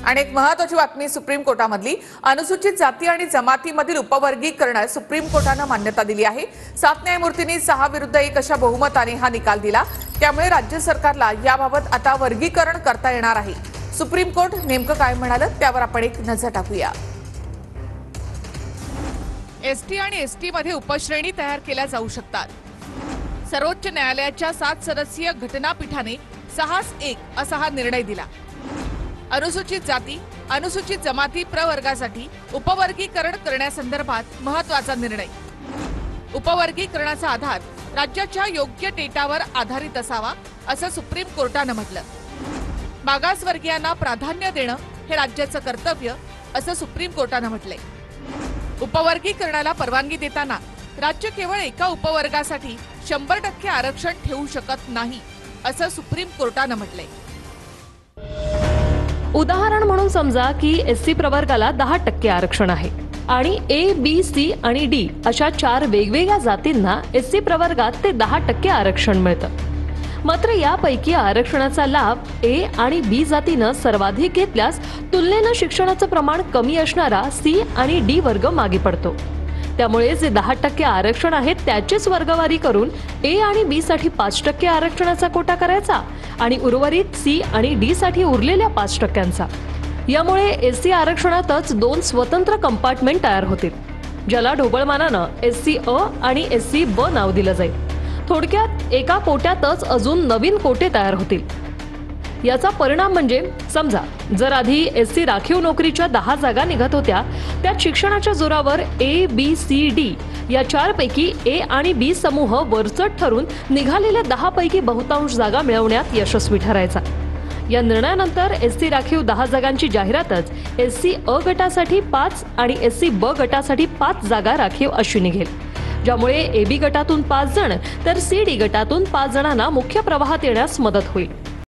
आणि एक महत्त्वाची बातमी सुप्रीम कोर्टामधली अनुसूचित जाती आणि जमातीमधील उपवर्गीकरणास सुप्रीम कोर्टाने मान्यता दिली आहे। 7 न्यायमूर्तींनी 6 विरुद्ध 1 अशा बहुमताने हा निकाल दिला। त्यामुळे राज्य सरकारला याबाबत आता वर्गीकरण करता येणार आहे। सुप्रीम कोर्ट नेमकं काय म्हणाले त्यावर आपण एक नजर टाकूया। एसटी आणि एसटी मध्ये उपश्रेणी तयार केल्या जाऊ शकतात। सर्वोच्च न्यायालयाच्या 7 सदस्यीय घटनापीठाने 6-1 असा हा निर्णय दिला। अनुसूचित जाती अनुसूचित जमाती प्रवर्गासाठी उपवर्गीकरण करण्यासंदर्भात महत्त्वाचा निर्णय। उपवर्गीकरणाचा आधार राज्याच्या योग्य डेटावर आधारित असावा असं सुप्रीम कोर्टाने म्हटलं। मागासवर्गीयांना प्राधान्य देणं हे राज्याचं कर्तव्य असं सुप्रीम कोर्टाने म्हटलंय। उपवर्गीकरणाला परवानगी देताना राज्य केवळ एका उपवर्गासाठी 100% आरक्षण ठेवू शकत नाही असं सुप्रीम कोर्टाने म्हटलंय। उदाहरण म्हणून समजा की एससी प्रवर्गाला 10% आरक्षण आहे आणि ए, बी, सी आणि डी अशा 4 वेगवेगळ्या जातींना एससी प्रवर्गात ते 10% आरक्षण मिळतं। मात्र यापैकी आरक्षणाचा लाभ ए आणि बी जातीनं सर्वाधिक घेतल्यास तुलनेनं शिक्षणाचं प्रमाण कमी असणारा सी आणि डी वर्ग मागे पडतो। त्यामुळे जे 10% आरक्षण आहे त्याचीच वर्गवारी करून ए आणि बी साठी 5% आरक्षणाचा कोटा करायचा आणि उर्वरित सी आणि डी साठी उरलेल्या 5%चा। यामुळे एससी आरक्षणातच 2 स्वतंत्र कंपार्टमेंट तयार होतील, ज्याला ढोबळमानानं एससी अ आणि एससी ब नाव दिलं जाईल। थोडक्यात एका कोट्यातच अजून नवीन कोटे तयार होतील। याचा परिणाम म्हणजे समजा जर आधी एससी राखीव नोकरीच्या 10 जागा निघत होत्या, त्यात शिक्षणाच्या जोरावर ए, बी, सी, डी या 4 पैकी ए आणि बी समूह वरचढ ठरून निघालेल्या 10 पैकी बहुतांश जागा मिळवण्यात यशस्वी ठरायचा। या निर्णयानंतर एससी राखीव 10 जागांची जाहिरातच एससी अ गटासाठी 5 आणि एससी ब गटासाठी 5 जागा राखीव अशी निघेल, ज्यामुळे ए बी गटातून 5 जण तर सी डी गटातून 5 जणांना मुख्य प्रवाहात येण्यास मदत होईल।